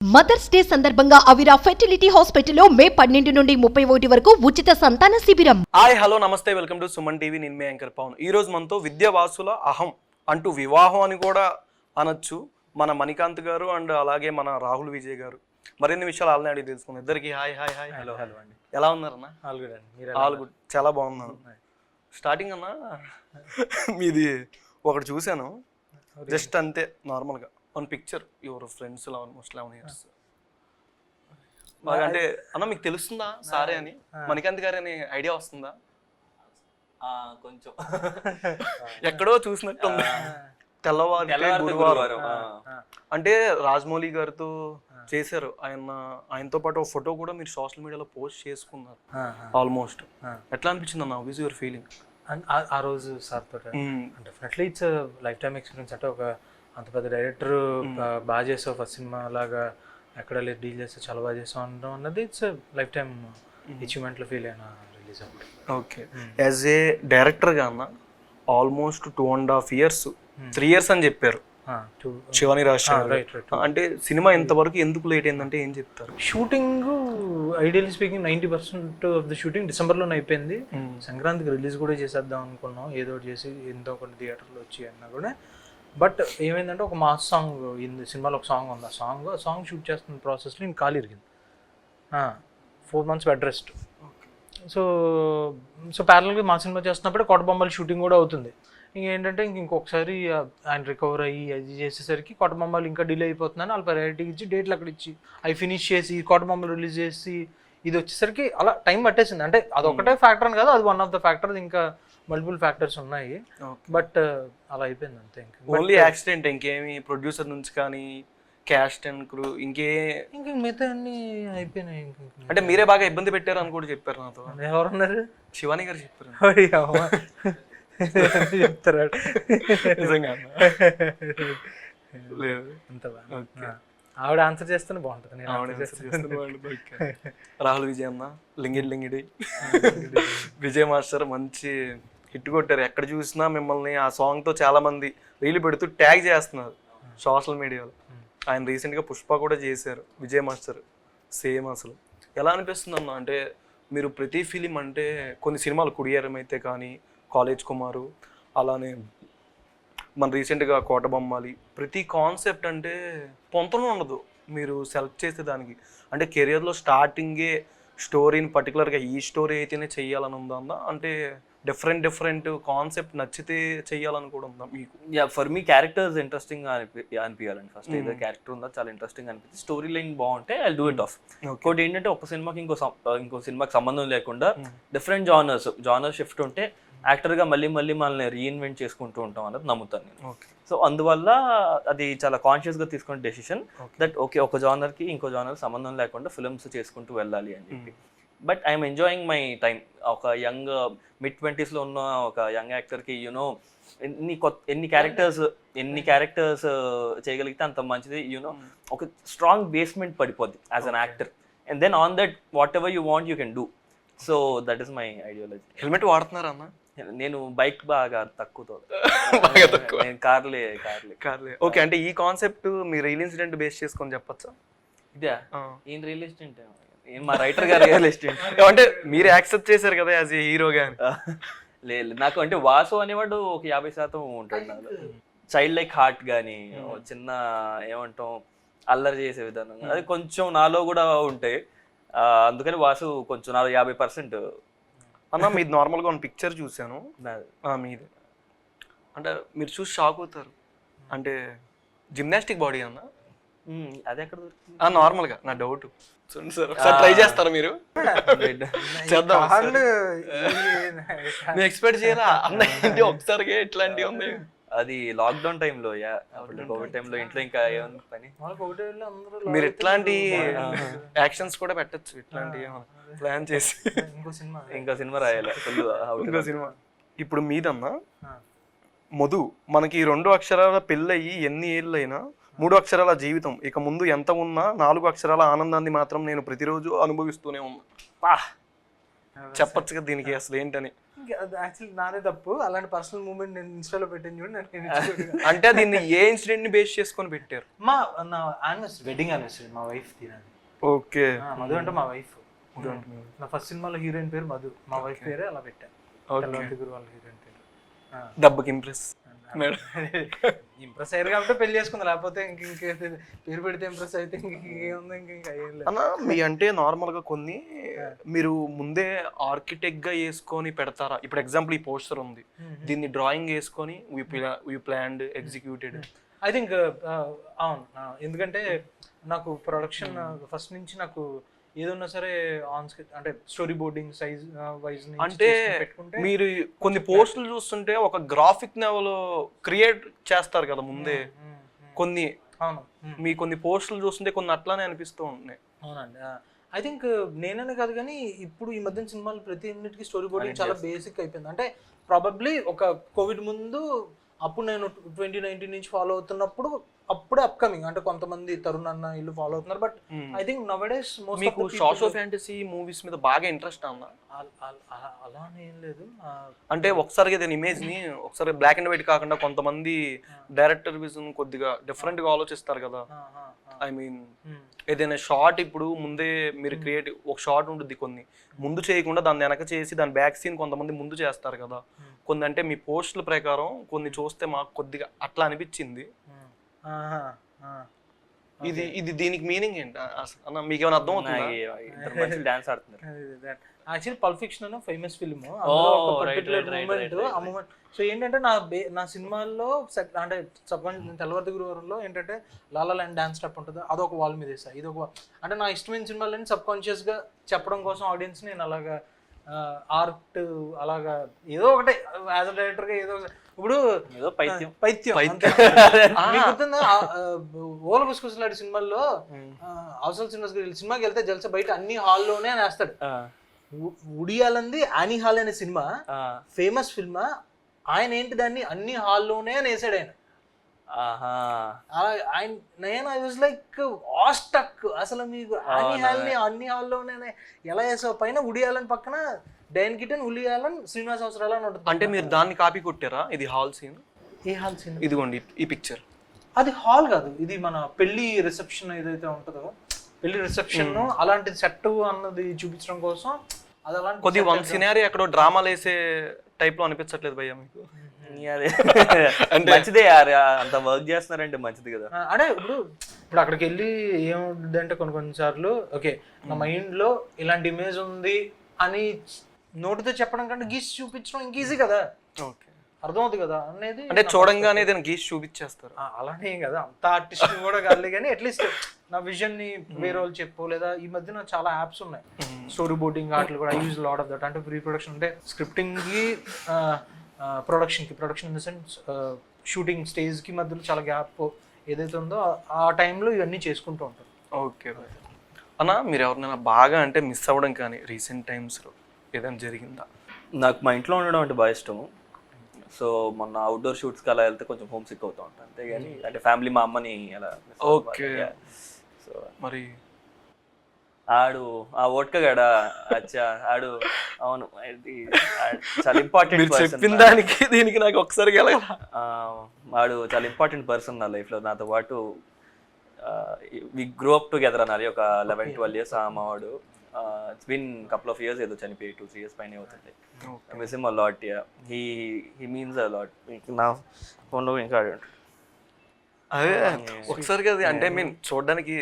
Mothers day సందర్భంగా అవిరా fertility హాస్పిటల్లో మే 12 నుండి 31 వరకు ఉచిత సంతాన శిబిరం. హాయ్ హలో నమస్తే వెల్కమ్ టు సుమన్ టీవీ. నేను మీ యాంకర్ పవన్. ఈ రోజు మనతో విద్యావాసుల అహం అంటూ వివాహం అని కూడా అనొచ్చు మన మణికాంత్ గారు అండ్ అలాగే మన రాహుల్ విజయ్ గారు. మరిన్ని విషయాలు ఆల్రెడీ అడిగి తెలుసుకుందాం. ఇద్దరికి hi hi hi. Hello hello అండి. ఎలా ఉన్నారన్న? ఆల్ గుడ్ అండి. మీరు ఆల్ గుడ్, చాలా బాగున్నాను. స్టార్టింగ్ అన్న మీది ఒకటి చూశాను, జస్ట్ అంతే నార్మల్గా one picture your friends almost 11 years. అంటే అన్న మీకు తెలుస్తుందా సారే అని, మణికాంత్ గారు అని ఐడియా వస్తుందా? కొంచెం ఎక్కడో చూసినట్టు ఉంది. తెల్లవారు గురువారం అంటే రాజమౌళి గారితో చేశారు. ఆయనతో పాటు ఒక ఫోటో కూడా మీరు సోషల్ మీడియాలో పోస్ట్ చేసుకున్నారు ఆల్మోస్ట్. ఎట్లా అనిపించింది అన్న? How is your feeling? ఆ రోజు సార్ తోటి definitely it's life time experience. అంటే ఒక అంత పెద్ద డైరెక్టర్ బాగా చేసావు, ఫస్ట్ సినిమా లాగా ఎక్కడ లేదు డీల్ చేస్తే చాలా బాగా చేసావు అనడం అన్నది ఇట్స్ లైఫ్ టైమ్ అచీవ్మెంట్లో ఫీల్ అయినా రిలీజ్ అప్పుడు. ఓకే, యాజ్ ఏ డైరెక్టర్గా అన్న ఆల్మోస్ట్ 2.5 years 3 years అని చెప్పారు శివాని రాజశేఖర్. అంటే సినిమా ఇంతవరకు ఎందుకు లేట్ అయిందంటే ఏం చెప్తారు? Shooting ideally speaking 90% of the shooting డిసెంబర్లోనే అయిపోయింది. సంక్రాంతికి రిలీజ్ కూడా చేసేద్దాం అనుకున్నాం, ఏదో ఒకటి చేసి ఎంతో కొన్ని థియేటర్లో వచ్చి అన్నా కూడా. బట్ ఏమైందంటే ఒక మాస్ సాంగ్ సినిమాలో ఒక సాంగ్ ఉంది. ఆ సాంగ్ షూట్ చేస్తున్న ప్రాసెస్లో నేను కాలు ఇరిగింది. 4 months బెడ్ రెస్ట్. సో ప్యారల్గా మా సినిమా చేస్తున్నప్పుడే కోటబొమ్మల షూటింగ్ కూడా అవుతుంది. ఇంకేంటంటే ఇంకొకసారి ఆయన రికవర్ అయ్యి అది చేసేసరికి కోటబొమ్మలు ఇంకా డిలే అయిపోతుందని వాళ్ళు ప్రయారిటీ ఇచ్చి డేట్లు అక్కడ ఇచ్చి అవి ఫినిష్ చేసి కోటబొమ్మలు రిలీజ్ చేసి ఇది వచ్చేసరికి అలా టైం పట్టేసింది. అంటే అదొకటే ఫ్యాక్టర్ అని కాదు, అది వన్ ఆఫ్ ద ఫ్యాక్టర్స్, ఇంకా మల్టిపుల్ ఫ్యాక్టర్స్ ఉన్నాయి. బట్ అలా అయిపోయింది అంతే. ఇంకా ఓన్లీ యాక్సిడెంట్, ఇంకేమి ప్రొడ్యూసర్ నుంచి కానీ క్యాస్ట్ అండ్ క్రూ ఇంక మిగతా అన్ని అయిపోయినాయి. అంటే మీరే బాగా ఇబ్బంది పెట్టారు అని కూడా చెప్పారు నాతో. ఎవరున్నారు? శివాని గారు చెప్పారు. చెప్తారా? నిజంగా ఆవిడ ఆన్సర్ చేస్తేనే బాగుంటుంది. రాహుల్ విజయ్ అన్న లింగిడి విజయ్ మాస్టర్ మంచి హిట్ కొట్టారు. ఎక్కడ చూసినా మిమ్మల్ని ఆ సాంగ్తో చాలా మంది రీలు పెడుతూ ట్యాగ్ చేస్తున్నారు సోషల్ మీడియాలో. ఆయన రీసెంట్గా పుష్ప కూడా చేశారు విజయ్ మాస్టర్. సేమ్ అసలు ఎలా అనిపిస్తుంది అన్న? అంటే మీరు ప్రతి ఫిలిం అంటే కొన్ని సినిమాలు కుడియారం అయితే కానీ కాలేజ్ కుమారు, అలానే మన రీసెంట్గా కోటబొమ్మాలి, ప్రతి కాన్సెప్ట్ అంటే పొంతన ఉండదు మీరు సెలెక్ట్ చేసే దానికి. అంటే కెరియర్లో స్టార్టింగే స్టోరీని పర్టికులర్గా ఈ స్టోరీ అయితేనే చెయ్యాలని ఉందా? అంటే డిఫరెంట్ కాన్సెప్ట్ నచ్చితే చెయ్యాలని కూడా ఉందా మీకు? ఫర్ మీ క్యారెక్టర్స్ ఇంట్రెస్టింగ్ అనిపించాలండి. ఫస్ట్ ఏదో క్యారెక్టర్ ఉందా చాలా ఇంట్రెస్టింగ్ అనిపిస్తుంది, స్టోరీ లైన్ బాగుంటే ఐ డూ ఇట్ ఆఫ్. ఇంకోటి ఏంటంటే ఒక సినిమాకి ఇంకో సినిమాకి సంబంధం లేకుండా డిఫరెంట్ జానర్ షిఫ్ట్ ఉంటే యాక్టర్గా మళ్ళీ మనల్ని రీఇన్వెంట్ చేసుకుంటూ ఉంటాం అన్నది నమ్ముతాను నేను. సో అందువల్ల అది చాలా కాన్షియస్గా తీసుకున్న డెసిషన్ దట్ ఓకే ఒక జానర్కి ఇంకో జానర్ సంబంధం లేకుండా ఫిల్మ్స్ చేసుకుంటూ వెళ్ళాలి అని చెప్పి. But I'm enjoying my time. ఒక యంగ్ mid-20s ఉన్న ఒక యంగ్ యాక్టర్కి యూనో ఎన్ని క్యారెక్టర్స్ చేయగలిగితే అంత మంచిది. యూనో ఒక స్ట్రాంగ్ బేస్మెంట్ పడిపోద్ది as an actor, and then on that whatever you want you can do. So that is my ideology. Helmet వాడుతున్నారా అన్న? నేను బైక్ బాగా తక్కువ. నేను కార్లే. ఓకే, అంటే ఈ కాన్సెప్ట్ మీ రియల్ ఇన్సిడెంట్ బేస్ చేసుకొని చెప్పచ్చా? ఇదే ఏం రియల్ ఎస్టేట్, మా రైటర్ గారు రియల్ ఎస్టేట్ అంటే మీరు యాక్సెప్ట్ చేశారు కదా యాజ్ ఏ హీరోగా? లేదు, నాకు అంటే వాసు అనేవాడు ఒక 50% ఉంటాడు నాలో. చైల్డ్ లైక్ హార్ట్ కానీ చిన్న ఏమంటాం అల్లరి చేసే విధానం అది కొంచెం నాలో కూడా ఉంటాయి. అందుకని వాసు కొంచెం నాలో 50%. అన్న మీది నార్మల్గా ఒక పిక్చర్ చూశాను మీది, అంటే మీరు చూసి షాక్ అవుతారు. అంటే జిమ్నాస్టిక్ బాడీ అన్న, అది ఎక్కడ దొరుకుతుంది? నార్మల్గా నా డౌట్. ట్రై చేస్తారా మీరు? చేద్దాం. నేను ఎక్స్పెక్ట్ చేయరా అన్న ఏంటి ఒకసారిగా ఇట్లాంటివి ఉంది. అది లాక్డౌన్ టైంలో, కోవిడ్ టైంలో ఇంట్లో ఇంకా ఏముంది పని. మీరు ఇట్లాంటి యాక్షన్స్ కూడా పెట్టచ్చు, ఇట్లాంటి ప్లాన్ చేసి ఇంకో సినిమా రాయాలి. ఇంకో సినిమా ఇప్పుడు మీదన్నా మధు, మనకి 2 అక్షరాల పెళ్ళయి ఎన్ని ఏళ్ళు అయినా 3 అక్షరాల జీవితం, ఇక ముందు ఎంత ఉన్నా 4 అక్షరాల ఆనందాన్ని మాత్రం నేను ప్రతిరోజు అనుభవిస్తూనే ఉన్నా. చెప్పొచ్చు కదా దీనికి అసలు ఏంటని. యాక్చువల్లీ నాదే తప్పు, అలాంటి పర్సనల్ మూమెంట్ నేను ఇన్స్టాలో పెట్టాను చూడండి, నేను అంటే దీన్ని ఏ ఇన్సిడెంట్ ని బేస్ చేసుకొని పెట్టారు? నా యానివర్సరీ, వెడ్డింగ్ యానివర్సరీ మా వైఫ్ తినాలి. ఓకే. మధు అంటే మా వైఫ్. నా ఫస్ట్ సినిమాలో హీరోయిన్ పేరు మధు, మా వైఫ్ పేరే అలా పెట్టా. గురు వాళ్ళ హీరోయిన్ పేరు దెబ్బకి ఇంప్రెస్ ఇంప్రెస్ అయ్యారు కాబట్టి పెళ్లి చేసుకుంది, లేకపోతే ఇంకే పేరు పెడితే ఇంప్రెస్ అయితే ఇంకేముంది, ఇంకా ఏం లేదు అన్న. మీ అంటే నార్మల్ గా కొన్ని మీరు ముందే ఆర్కిటెక్ట్ గా వేసుకొని పెడతారా? ఇప్పుడు ఎగ్జాంపుల్ ఈ పోస్టర్ ఉంది, దీన్ని డ్రాయింగ్ వేసుకొని వి ప్లాన్డ్ ఎగ్జిక్యూటెడ్. ఐ థింక్ అవును, ఎందుకంటే నాకు ప్రొడక్షన్ ఫస్ట్ నుంచి నాకు ఏదన్నా సరే ఆన్ స్క్రీన్ అంటే స్టోరీ బోర్డింగ్ సైజ్ వైజ్ అంటే మీరు కొన్ని పోస్టులు చూస్తుంటే ఒక గ్రాఫిక్ లెవెల్ క్రియేట్ చేస్తారు కదా ముందే కొన్ని. అవును, మీ కొన్ని పోస్టులు చూస్తుంటే కొన్ని అట్లానే అనిపిస్తూ ఉంటున్నాయి. అవునండి. ఐ థింక్ నేననే కాదు కానీ ఇప్పుడు ఈ మధ్యన సినిమాలు ప్రతి అన్నిటికీ స్టోరీ బోర్డింగ్ చాలా బేసిక్ అయిపోయింది. అంటే ప్రాబబ్లీ ఒక కోవిడ్ ముందు అప్పుడు నేను 2019 నుంచి ఫాలో అవుతున్నప్పుడు అప్పుడే అప్కమింగ్ అంటే కొంతమంది తరుణ్ అన్న ఇల్లు ఫాలో అవుతున్నారు. బట్ ఐ థింక్ నౌడేస్ మోస్ట్ మీకు సోషో ఫ్యాంటసీ మూవీస్ మీద బాగా ఇంట్రెస్ట్ ఉందా? అలానే ఏం లేదు. అంటే ఒకసారి ఏదైనా ఇమేజ్ ని ఒకసారి బ్లాక్ అండ్ వైట్ కాకుండా కొంతమంది డైరెక్టర్ విజన్ కొద్దిగా డిఫరెంట్ గా ఆలోచిస్తారు కదా. ఐ మీన్ ఏదైనా షార్ట్ ఇప్పుడు ముందే మీరు క్రియేటివ్ ఒక షార్ట్ ఉంటుంది, కొన్ని ముందు చేయకుండా దాన్ని వెనక చేసి దాని బ్యాక్ సీన్ కొంతమంది ముందు చేస్తారు కదా. కొన్ని అంటే మీ పోస్టుల ప్రకారం కొన్ని చూస్తే మాకు కొద్దిగా అట్లా అనిపించింది. ఇది ఇది దీనికి మీనింగ్ ఏంటి అన్న? మీకు ఏమైనా అర్థం అవుతుంది? డాన్స్ ఆడుతున్నారు. యాక్చువల్లీ పల్ప్ ఫిక్షన్ అనే ఫేమస్ ఫిల్మ్, సో ఏంటంటే నా సినిమాల్లో అంటే తెల్లవారి గురువారంలో ఏంటంటే లాలా ల్యాండ్ డాన్స్ స్టెప్ ఉంటుంది, అదొక వాల్ మీద వేసా. ఇది ఒక అంటే నా ఇష్టమైన సినిమాలని సబ్ కాన్షియస్ గా చెప్పడం కోసం ఆడియన్స్ నేను అలాగా ఆర్ట్ అలాగా ఏదో ఒకటి యాజ్ అ డైరెక్టర్ గా ఏదో ఇప్పుడు ఏదో పైత్యం గుర్తుందా ఓల గుసగుసలాడి సినిమాల్లో అవసరం సినిమాకి వెళ్తే జల్సా బయట అన్ని హాల్లోనే వేస్తాడు. ఉడియాలంది యానీ హాల్ అనే సినిమా ఫేమస్ ఫిల్మ్, ఆయన ఏంటి దాన్ని అన్ని హాల్లోనే వేసాడు ఆయన. నేను ఐ వాజ్ లైక్ ఆస్టక్, అసలు మీకు అన్ని హాల్లోనే ఎలా వేసావు? పైన ఉడియాలని పక్కన డైన్ కిటన్ ఉలియాలని శ్రీనివాస్ అవసరాలు అని ఉంటుంది. అంటే మీరు దాన్ని కాపీ కొట్టారా? ఇది హాల్ సీన్. ఏ హాల్ సీన్? ఇదిగోండి ఈ పిక్చర్. అది హాల్ కాదు, ఇది మన పెళ్లి రిసెప్షన్ ఏదైతే ఉంటుందో పెళ్లి రిసెప్షన్ అలాంటి సెట్ అన్నది చూపించడం కోసం అది అలాంటి కొద్ది వన్ సినారీ ఎక్కడో డ్రామాలు వేసే టైప్ లో అనిపించట్లేదు భయ్యా మీకు? మంచిదే, అంత వర్క్ చేస్తున్నారంటే మంచిది కదా. అంటే ఇప్పుడు అక్కడికి వెళ్ళి ఏముంటుందంటే కొన్నిసార్లు ఓకే నా మైండ్ లో ఇలాంటి ఇమేజ్ ఉంది అని నోటితో చెప్పడం కంటే గీసి చూపించడం ఇంక ఈజీ కదా, అర్థమవుతుంది కదా అనేది. అంటే చూడంగానే దాన్ని గీసి చూపించేస్తారు అలానే ఏం కదా, అంత ఆర్టిస్ట్ కూడా కాదు కానీ అట్లీస్ట్ నా విజన్ ని వేరే వాళ్ళు చెప్పు, లేదా ఈ మధ్యన చాలా యాప్స్ ఉన్నాయి స్టోరీ బోర్డింగ్ ఆటలు కూడా. Use lot of that. అంటే ప్రీ ప్రొడక్షన్ అంటే స్క్రిప్టింగ్ కి production in the sense shooting stage కి మధ్యలో చాలా గ్యాప్ ఏదైతే ఉందో ఆ టైంలో ఇవన్నీ చేసుకుంటూ ఉంటారు. ఓకే అన్న, మీరు ఎవరినైనా బాగా అంటే మిస్ అవ్వడం కానీ రీసెంట్ టైమ్స్లో ఏదైనా జరిగిందా? నాకు మా ఇంట్లో ఉండడం అంటే బాగా ఇష్టము. సో మొన్న అవుట్డోర్ షూట్స్కి అలా వెళ్తే కొంచెం హోమ్ సిక్ అవుతా ఉంటాను అంతేగాని అంటే ఫ్యామిలీ మా అమ్మని అలా. ఓకే. సో మరి ఆడు ఆ ఓట్కగాడా అచ్చా ఆడు అవును చాలా ఇంపార్టెంట్ చెప్పిన దానికి దీనికి నాకు ఒకసారి ఆడు చాలా ఇంపార్టెంట్ పర్సన్ నా లైఫ్లో. నాతో పాటు వి గ్రో అప్ టుగెదర్ అన్నారు ఒక 11-12 years. మావాడు it's been couple of years ఏదో చనిపోయి 2-3 years పైన అవుతుంది. Miss him a lot. He means a lot. నా ఫోన్లో ఇంకా అదే ఒకసారి కదా అంటే మీన్ చూడడానికి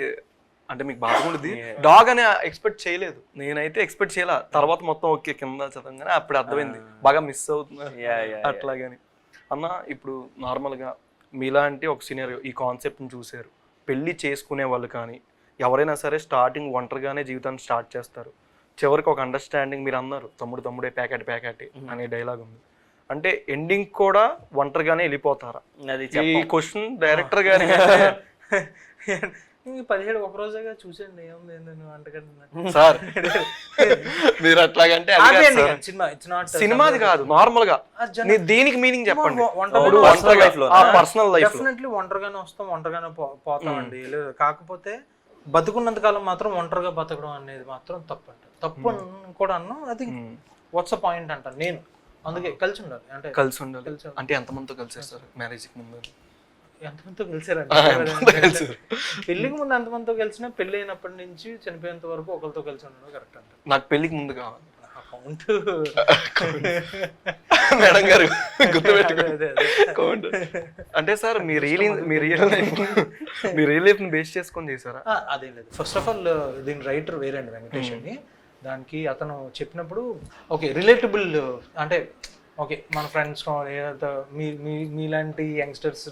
అంటే మీకు బాగా ఉండేది డాగ్ అని ఎక్స్పెక్ట్ చేయలేదు. నేనైతే ఎక్స్పెక్ట్ చేయాల. తర్వాత మొత్తం ఓకే కింద చదవగానే అప్పుడు అర్థమైంది బాగా మిస్ అవుతుంది అట్లాగని. అన్న ఇప్పుడు నార్మల్గా మీలాంటి ఒక సినారియో ఈ కాన్సెప్ట్ని చూసారు, పెళ్ళి చేసుకునే వాళ్ళు కానీ ఎవరైనా సరే స్టార్టింగ్ ఒంటరిగానే జీవితాన్ని స్టార్ట్ చేస్తారు, చివరికి ఒక అండర్స్టాండింగ్ మీరు అన్నారు తమ్ముడే ప్యాకెట్ అనే డైలాగ్ ఉంది. అంటే ఎండింగ్ కూడా ఒంటరిగానే వెళ్ళిపోతారా? ఈ క్వశ్చన్ డైరెక్టర్ గారి 17 ఒక రోజుగా చూసండి ఏముంది వంటగంట సార్ మీరు అట్లాగంటే సినిమాది కాదు నార్మల్ గా దీనికి మీనింగ్ చెప్పండి. పర్సనల్ లైఫ్ డెఫినెట్లీ ఒంటరిగానే వస్తాం, ఒంటరిగానే పోతామండి. కాకపోతే బతుకున్నంత కాలం మాత్రం ఒంటరిగా బతకడం అనేది మాత్రం తప్పు అంట. తప్పు అని కూడా అన్నా, అది వాట్స్ అ పాయింట్ అంటాను నేను. అందుకే కలిసి ఉండాలి అంటే కలిసి ఉండాలి. అంటే ఎంతమందితో కలిసేస్తారు మ్యారేజ్కి ముందు? ఎంతమందితో కలిసారంటే పెళ్లికి ముందు ఎంతమందితో కలిసినా పెళ్లి అయినప్పటి నుంచి చనిపోయేంత వరకు ఒకరితో కలిసి ఉండడం కరెక్ట్ అంట. నాకు పెళ్లికి ముందు కావాలి అకౌంట్ మేడం గారు గుర్తుపెట్టుకోండి. అంటే సార్ మీ రియల్ లైఫ్ ని బేస్ చేసుకొని చేశారా? అదేం లేదు. ఫస్ట్ ఆఫ్ ఆల్ దీని రైటర్ వేరే అండి, వెంకటేష్ అని. దానికి అతను చెప్పినప్పుడు ఓకే రిలేటబుల్ అంటే ఓకే మన ఫ్రెండ్స్ మీలాంటి యంగ్స్టర్స్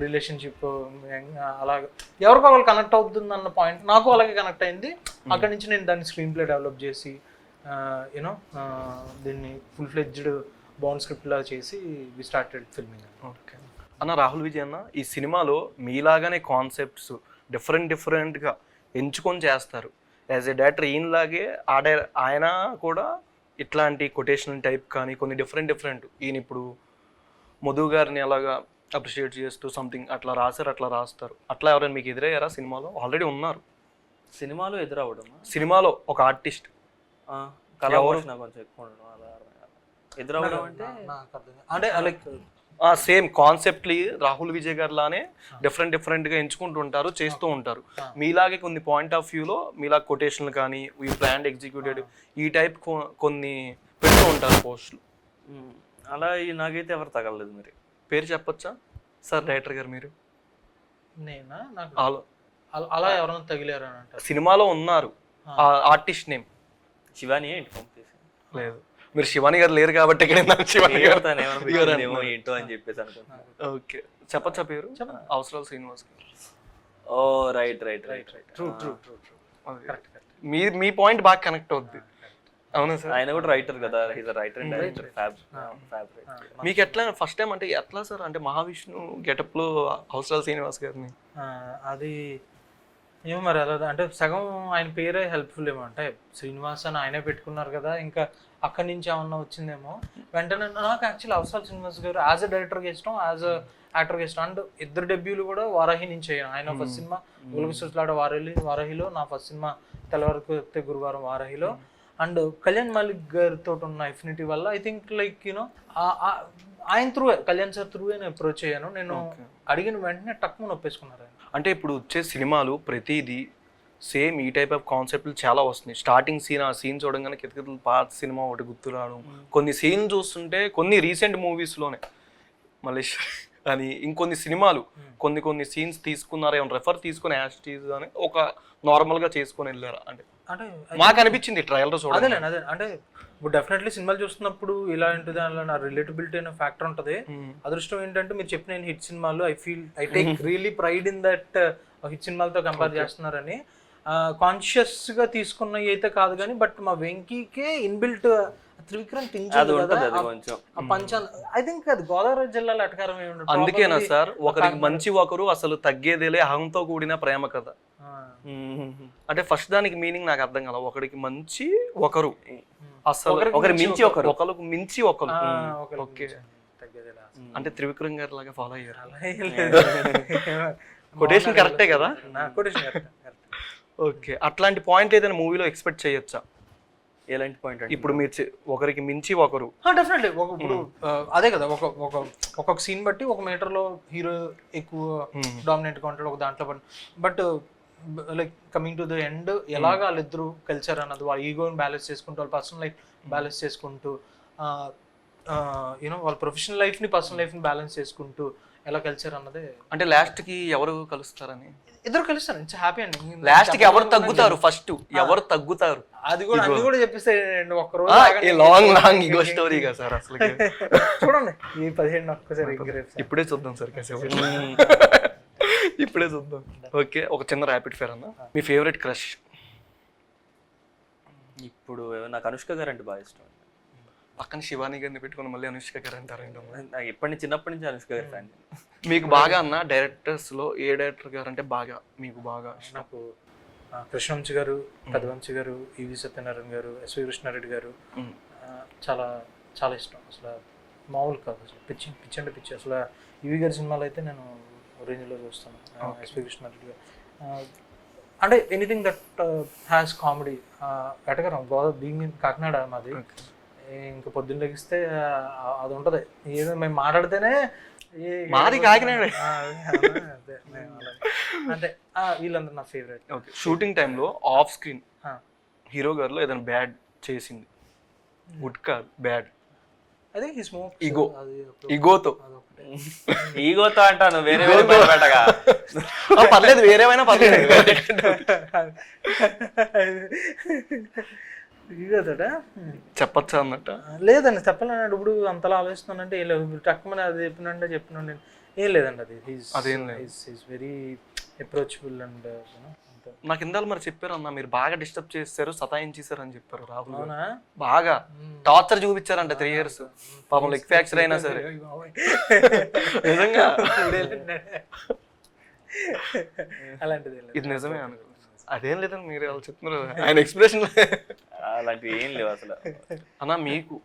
రిలేషన్షిప్ అలాగే ఎవరికో వాళ్ళు కనెక్ట్ అవుతుంది అన్న పాయింట్ నాకు అలాగే కనెక్ట్ అయింది. అక్కడి నుంచి నేను దాన్ని స్క్రీన్ ప్లే డెవలప్ చేసి యూనో దీన్ని ఫుల్ ఫ్లెడ్జ్డ్ బాండ్ స్క్రిప్ట్ లా చేసి వి స్టార్టెడ్ ఫిల్మింగ్. ఓకే అన్న, రాహుల్ విజయ్ అన్న ఈ సినిమాలో మీలాగానే కాన్సెప్ట్స్ డిఫరెంట్గా ఎంచుకొని చేస్తారు. యాజ్ ఎ డైరెక్టర్ ఈయనలాగే ఆయన కూడా ఇట్లాంటి కొటేషనల్ టైప్ కానీ కొన్ని డిఫరెంట్ ఈయన ఇప్పుడు మధు గారిని అలాగా అప్రిషియేట్ చేస్తూ సంథింగ్ అట్లా రాస్తారు. అట్లా ఎవరైనా మీకు ఎదురయ్యారా సినిమాలో? ఆల్రెడీ ఉన్నారు సినిమాలో ఎదురవ్వడం. సినిమాలో ఒక ఆర్టిస్ట్ కలవరం కొంచెం ఎక్కువ ఉండడం, అలా ఎదురవ్వడం అంటే లైక్ సేమ్ కాన్సెప్ట్లీ రాహుల్ విజయ్ గారు లానే డిఫరెంట్గా ఎంచుకుంటూ ఉంటారు, చేస్తూ ఉంటారు. మీలాగే కొన్ని పాయింట్ ఆఫ్ వ్యూలో మీలా కొటేషన్లు కానీ ఈ ప్లాన్ ఎగ్జిక్యూటెడ్ ఈ టైప్ కొన్ని పెడుతూ ఉంటారు పోస్టులు. అలా నాకైతే ఎవరు తగలలేదు. మరి పేరు చెప్పొచ్చా సార్ డైరెక్టర్ గారు? మీరు నేనా? నాకు అలా ఎవరైనా తగిలారు అని అంటారు. సినిమాలో ఉన్నారు ఆర్టిస్ట్ నేమ్ శివాని లేదు, మీరు శివాని గారు లేరు కాబట్టి ఇక్కడ శివాని గారు ఏంటో అని చెప్పేసి అనుకుంటున్నాను. ఓకే చెప్పచ్చా పేరు? అవసరాలు శ్రీనివాస్ గారు. ఓ రైట్. ట్రూ. మీ పాయింట్ బాగా కనెక్ట్ అవుద్ది. అవునా సార్? ఆయన కూడా రైటర్ కదా, హీస్ రైటర్ అండ్ డైరెక్టర్. మీకు ఎట్లా ఫస్ట్ టైం అంటే ఎట్లా సార్? అంటే మహావిష్ణు గెటప్ లో అవసరాలు శ్రీనివాస్ గారిని అది ఏమో మరి అలా అంటే సగం ఆయన పేరే హెల్ప్ఫుల్ ఏమో. అంటే శ్రీనివాస్ అని ఆయనే పెట్టుకున్నారు కదా, ఇంకా అక్కడి నుంచి ఏమన్నా వచ్చిందేమో. వెంటనే నాకు యాక్చువల్లీ అవసరాలు శ్రీనివాస్ గారు యాజ్ అ డైరెక్టర్గా ఇష్టం, యాజ్ అ యాక్టర్గా ఇష్టం. అండ్ ఇద్దరు డెబ్యూలు కూడా వారాహి నుంచి అయ్యాను. ఆయన ఫస్ట్ సినిమా ఉలగసులాడ వారాహిలో, నా ఫస్ట్ సినిమా తెల్లవారికి గురువారం వారాహిలో. అండ్ కళ్యాణ్ మాలిక్ గారితో ఉన్న ఎఫినిటీ వల్ల ఐ థింక్ లైక్ యూనో ఆయన త్రూ కళ్యాణ్ సార్ త్రూ నేను అప్రోచ్ అయ్యాను. నేను అడిగిన వెంటనే టక్కున ఒప్పేసుకున్నారు ఆయన. అంటే ఇప్పుడు వచ్చే సినిమాలు ప్రతిదీ సేమ్ ఈ టైప్ ఆఫ్ కాన్సెప్ట్లు చాలా వస్తున్నాయి. స్టార్టింగ్ సీన్ ఆ సీన్ చూడగానే కితకితలు పాత సినిమా ఒకటి గుర్తు రావడం, కొన్ని సీన్ చూస్తుంటే కొన్ని రీసెంట్ మూవీస్లోనే మలేషియా అని ఇంకొన్ని సినిమాలు కొన్ని సీన్స్ తీసుకున్నారు, ఏమైనా రెఫర్ తీసుకుని యాస్టీజ్ అని ఒక నార్మల్గా చేసుకొని వెళ్ళారు. అంటే మాకు అనిపించింది ట్రయల్లో చూడాలి. అదే అంటే ఇప్పుడు డెఫినెట్లీ సినిమాలు చూస్తున్నప్పుడు ఇలా ఉంటుంది, అలా నా రిలేటబిలిటీ అనే ఫ్యాక్టర్ ఉంటుంది. అదృష్టం ఏంటంటే మీరు చెప్పిన హిట్ సినిమాలు I take really pride in that hit సినిమాలతో కంపేర్ చేస్తున్నారని. కాన్షియస్ గా తీసుకున్నవి అయితే కాదు కానీ, బట్ మా వెంకీకే ఇన్బిల్ట్ త్రివిక్రమ్ పంచాల్ ఐ థింక్ అది గోదావరి జిల్లాలో అటకారం ఏమి. అందుకేనా సార్ ఒకరికి మంచి ఒకరు అసలు తగ్గేదేలే అహంతో కూడిన ప్రేమ కథ అంటే ఫస్ట్ దానికి మీనింగ్ నాకు అర్థం కదా. ఒకరికి మంచి ఒకరు అసలు ఒకరికి మించి ఒకరు. ఓకే అంటే త్రివిక్రమ్ గారి లాగా ఫాలో అయ్యారు. కొటేషన్ కరెక్టే కదా? ఓకే అట్లాంటి పాయింట్ ఏదైనా మూవీలో ఎక్స్పెక్ట్ చేయొచ్చా? ఎలాంటి పాయింట్? ఇప్పుడు మీరు ఒకరికి మించి ఒకరు డెఫినెట్లీ ఇప్పుడు అదే కదా, ఒక్కొక్క సీన్ బట్టి ఒక మీటర్లో హీరో ఎక్కువ డామినేట్ గా ఉంటాడు ఒక దాంట్లో. But like coming to the end ఎలాగా వాళ్ళిద్దరు కల్చర్ అన్నది వాళ్ళ ఈగోని బ్యాలెన్స్ చేసుకుంటూ, వాళ్ళ పర్సనల్ లైఫ్ బ్యాలెన్స్ చేసుకుంటూ, యూనో వాళ్ళ ప్రొఫెషనల్ లైఫ్ ని పర్సనల్ లైఫ్ ని బ్యాలెన్స్ చేసుకుంటూ ఎలా కల్చర్ అన్నదే. అంటే లాస్ట్ కి ఎవరు కలుస్తారని? ఇద్దరు కలుస్తారు. ఇట్స్ హ్యాపీ అండి. లాస్ట్ కి ఎవరు తగ్గుతారు? ఫస్ట్ ఎవరు తగ్గుతారు అది కూడా చెప్పేస్తే ఒక్క రోజు లాంగ్ ఇగో స్టోరీ కదా సార్. అసలు చూడండి ఈ 17 ఒక్కసారి ఇప్పుడే చూద్దాం సార్, ఇప్పుడే చూద్దాం. ఓకే ఒక చిన్న ర్యాపిడ్ ఫైర్ అన్న, మీ ఫేవరెట్ క్రష్? ఇప్పుడు నాకు అనుష్క గారు అంటే బాగా ఇష్టం. పక్కన శివాని గారిని పెట్టుకుని మళ్ళీ అనుష్క గారు అంటారు. చిన్నప్పటి నుంచి అనుష్క గారి ఫ్యాన్. మీకు బాగా అన్న డైరెక్టర్స్ లో ఏ డైరెక్టర్ గారు అంటే బాగా మీకు బాగా? నాకు కృష్ణవంశీ గారు, పెద్దవంశీ గారు, ఈవి సత్యనారాయణ గారు, ఎస్వి కృష్ణారెడ్డి గారు చాలా చాలా ఇష్టం. అసలు మామూలు కాదు, అసలు పిచ్చి అంటే పిచ్చి. అసలు ఈవి గారి సినిమాలు అయితే నేను రేంజ్లో చూస్తాను. ఎస్వి కృష్ణారెడ్డి గారు అంటే ఎనీథింగ్ దట్ హ్యాస్ కామెడీ. ఎటగరం గోదా బీయింగ్ ఇన్ కాకినాడ మాది, ఇంకా పొద్దున్న లెగిస్తే అది ఉంటుంది. ఏదో మేము మాట్లాడితేనే మాది కాకినాడ. అంటే వీళ్ళందరూ నా ఫేవరెట్. ఓకే, షూటింగ్ టైంలో ఆఫ్ స్క్రీన్ హీరో గారిలో ఏదైనా బ్యాడ్ చేసింది, గుడ్ కాదు బ్యాడ్, అదే హీ స్మోక్ ఈగో, ఈగోతో ఈగోతో అంటాను, వేరే వేరే బయటపెట్టగా. పర్లేదు, వేరేమైనా పర్లేదు. ఈగోతోట చెప్పచ్చా అన్నట్ట? లేదండి చెప్పాలన్నాడు. ఇప్పుడు అంతలా ఆలోచిస్తున్నానంటే ఏం లేదు, టక్కుమని అది చెప్పినంటే ఏం లేదండి. అది అదేం ఈజ్ వెరీ అప్రోచబుల్ అండ్ నాకు ఇందాక మరి చెప్పారు అన్న, మీరు బాగా డిస్టర్బ్ చేస్తారు, సతాయించేశారు అని చెప్పారు రాహుల్. అవునా? బాగా టార్చర్ చూపించారంట 3 years. పాపం లెగ్ ఫ్రాక్చర్ అయినా సరే. నిజంగా అలాంటిది ఇది నిజమే అనుకో. అదేం లేదని మీరు వాళ్ళు చెప్తున్నారు, ఆయన ఎక్స్ప్రెషన్. అలాంటివి ఏం లేవు అసలు. అన్న మీకు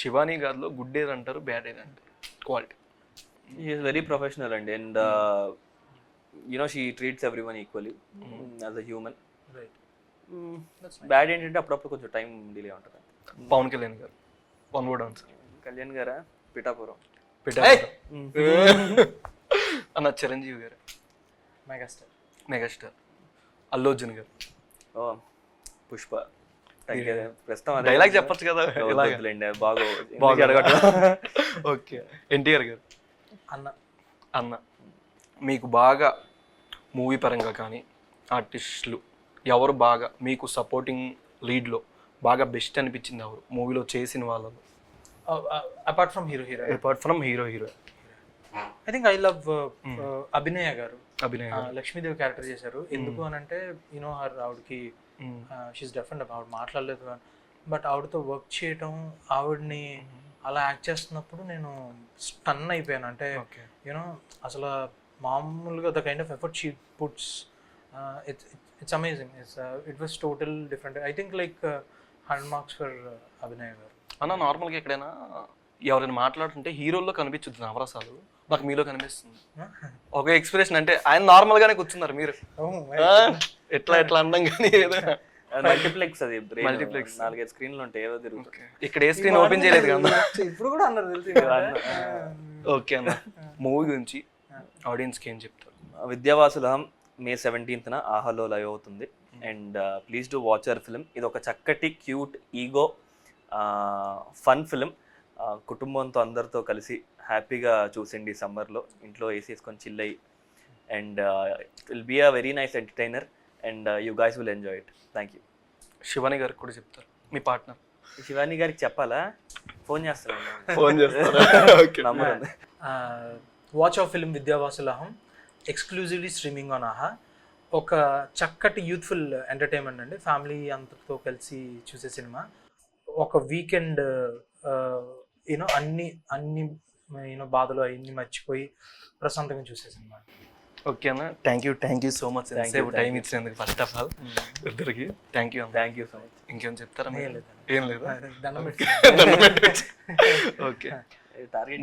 శివానీ గారిలో గుడ్ ఏది అంటారు, బ్యాడ్ ఏది అంటారు క్వాలిటీ? ఈజ్ వెరీ ప్రొఫెషనల్ అండి, and she treats everyone equally as a human. Bad ఏంటంటే అప్పుడప్పుడు కొంచెం టైం డిలే ఉంటుంది. పవన్ కళ్యాణ్ గారు, వన్ వర్డ్ ఆన్సర్. కళ్యాణ్ గారా? పిఠాపురం. అన్న చిరంజీవి గారు, మెగాస్టార్. అల్లు అర్జున్ గారు, పుష్ప. ప్రస్తుతం డైలాగ్ చెప్పచ్చు కదా. బాగా. ఓకే, ఎన్టీఆర్ గారు. అన్న మీకు బాగా మూవీ పరంగా కానీ ఆర్టిస్టులు ఎవరు బాగా మీకు సపోర్టింగ్ లీడ్లో బాగా బెస్ట్ అనిపించింది ఎవరు మూవీలో చేసిన వాళ్ళలో? Apart from hero I think I love Abhinaya garu. Lakshmidevi character చేశారు. ఎందుకు అని అంటే ఆవిడకి షీఈస్ డిఫరెంట్. ఆవిడ మాట్లాడలేదు, బట్ ఆవిడతో వర్క్ చేయటం, ఆవిడని అలా యాక్ట్ చేస్తున్నప్పుడు నేను స్టన్ అయిపోయాను. అంటే అసలు మామూలుగా the kind of effort she puts, it's amazing. It was total different. I think like 100 marks for Abhinay గారు. అన్న నార్మల్గా ఎక్కడైనా ఎవరైనా మాట్లాడుతుంటే హీరోల్లో కనిపించదు నవరసాలు, నాకు మీలో కనిపిస్తుంది ఒక ఎక్స్ప్రెషన్. అంటే ఆయన నార్మల్గానే కూర్చున్నారు, మీరు ఎట్లా అనడం కానీ ఏదైనా మల్టీప్లెక్స్. అది మల్టీప్లెక్స్ 4-5 స్క్రీన్లు ఉంటాయి, ఏదో తిరుగుతుంది. ఇక్కడ ఏ స్క్రీన్ ఓపెన్ చేయలేదు కదా ఇప్పుడు కూడా అన్నారు తెలిసి. ఓకే అన్న, మూవీ గురించి ఆడియన్స్కి ఏం చెప్తారు? విద్యావాసులహం May 17th ఆహాలో లైవ్ అవుతుంది, and please do watch our film. ఇది ఒక చక్కటి క్యూట్ ఈగో ఫన్ ఫిలిం. కుటుంబంతో అందరితో కలిసి హ్యాపీగా చూసండి సమ్మర్లో, ఇంట్లో వేసేసుకొని చిల్ అయ్యి. And it will be a very nice entertainer, and you guys will enjoy it. Thank you. Shivani గారికి కూడా చెప్తారు, మీ పార్ట్నర్. శివాని గారికి చెప్పాలా? ఫోన్ చేస్తాను. నంబర్ వాచ్ అవర్ ఫిలిం విద్యావాసులహం ఎక్స్క్లూజివ్లీ స్ట్రీమింగ్ ఆన్ ఆహా. ఒక చక్కటి యూత్ఫుల్ ఎంటర్టైన్మెంట్ అండి, ఫ్యామిలీ అంతతో కలిసి చూసే సినిమా. ఒక వీకెండ్ అన్ని బాధలు అవన్నీ మర్చిపోయి ప్రశాంతంగా చూసే సినిమా. ఓకే అన్న, thank you so much time ఇచ్చినందుకు. ఫస్ట్ ఆఫ్ ఆల్ ఇద్దరికి థ్యాంక్ యూ సో మచ్. ఇంకేం చెప్తారా? ఏం లేదు. ఓకే,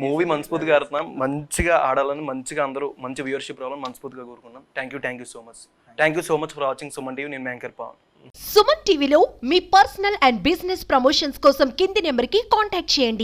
మూవీ మనస్ఫూర్తిగా ఆడుతున్నాం, మంచిగా ఆడాలని, మంచిగా అందరూ మంచి వ్యూవర్షిప్ రావాలని మనస్ఫూర్తిగా కోరుకున్నాం. Thank you so much. Thank you so much for watching Suman TV. నేను యాంకర్ పవన్. సుమన్ టీవీలో మీ పర్సనల్ అండ్ బిజినెస్ ప్రమోషన్స్ కోసం కింది నెంబర్కి కాంటాక్ట్ చేయండి.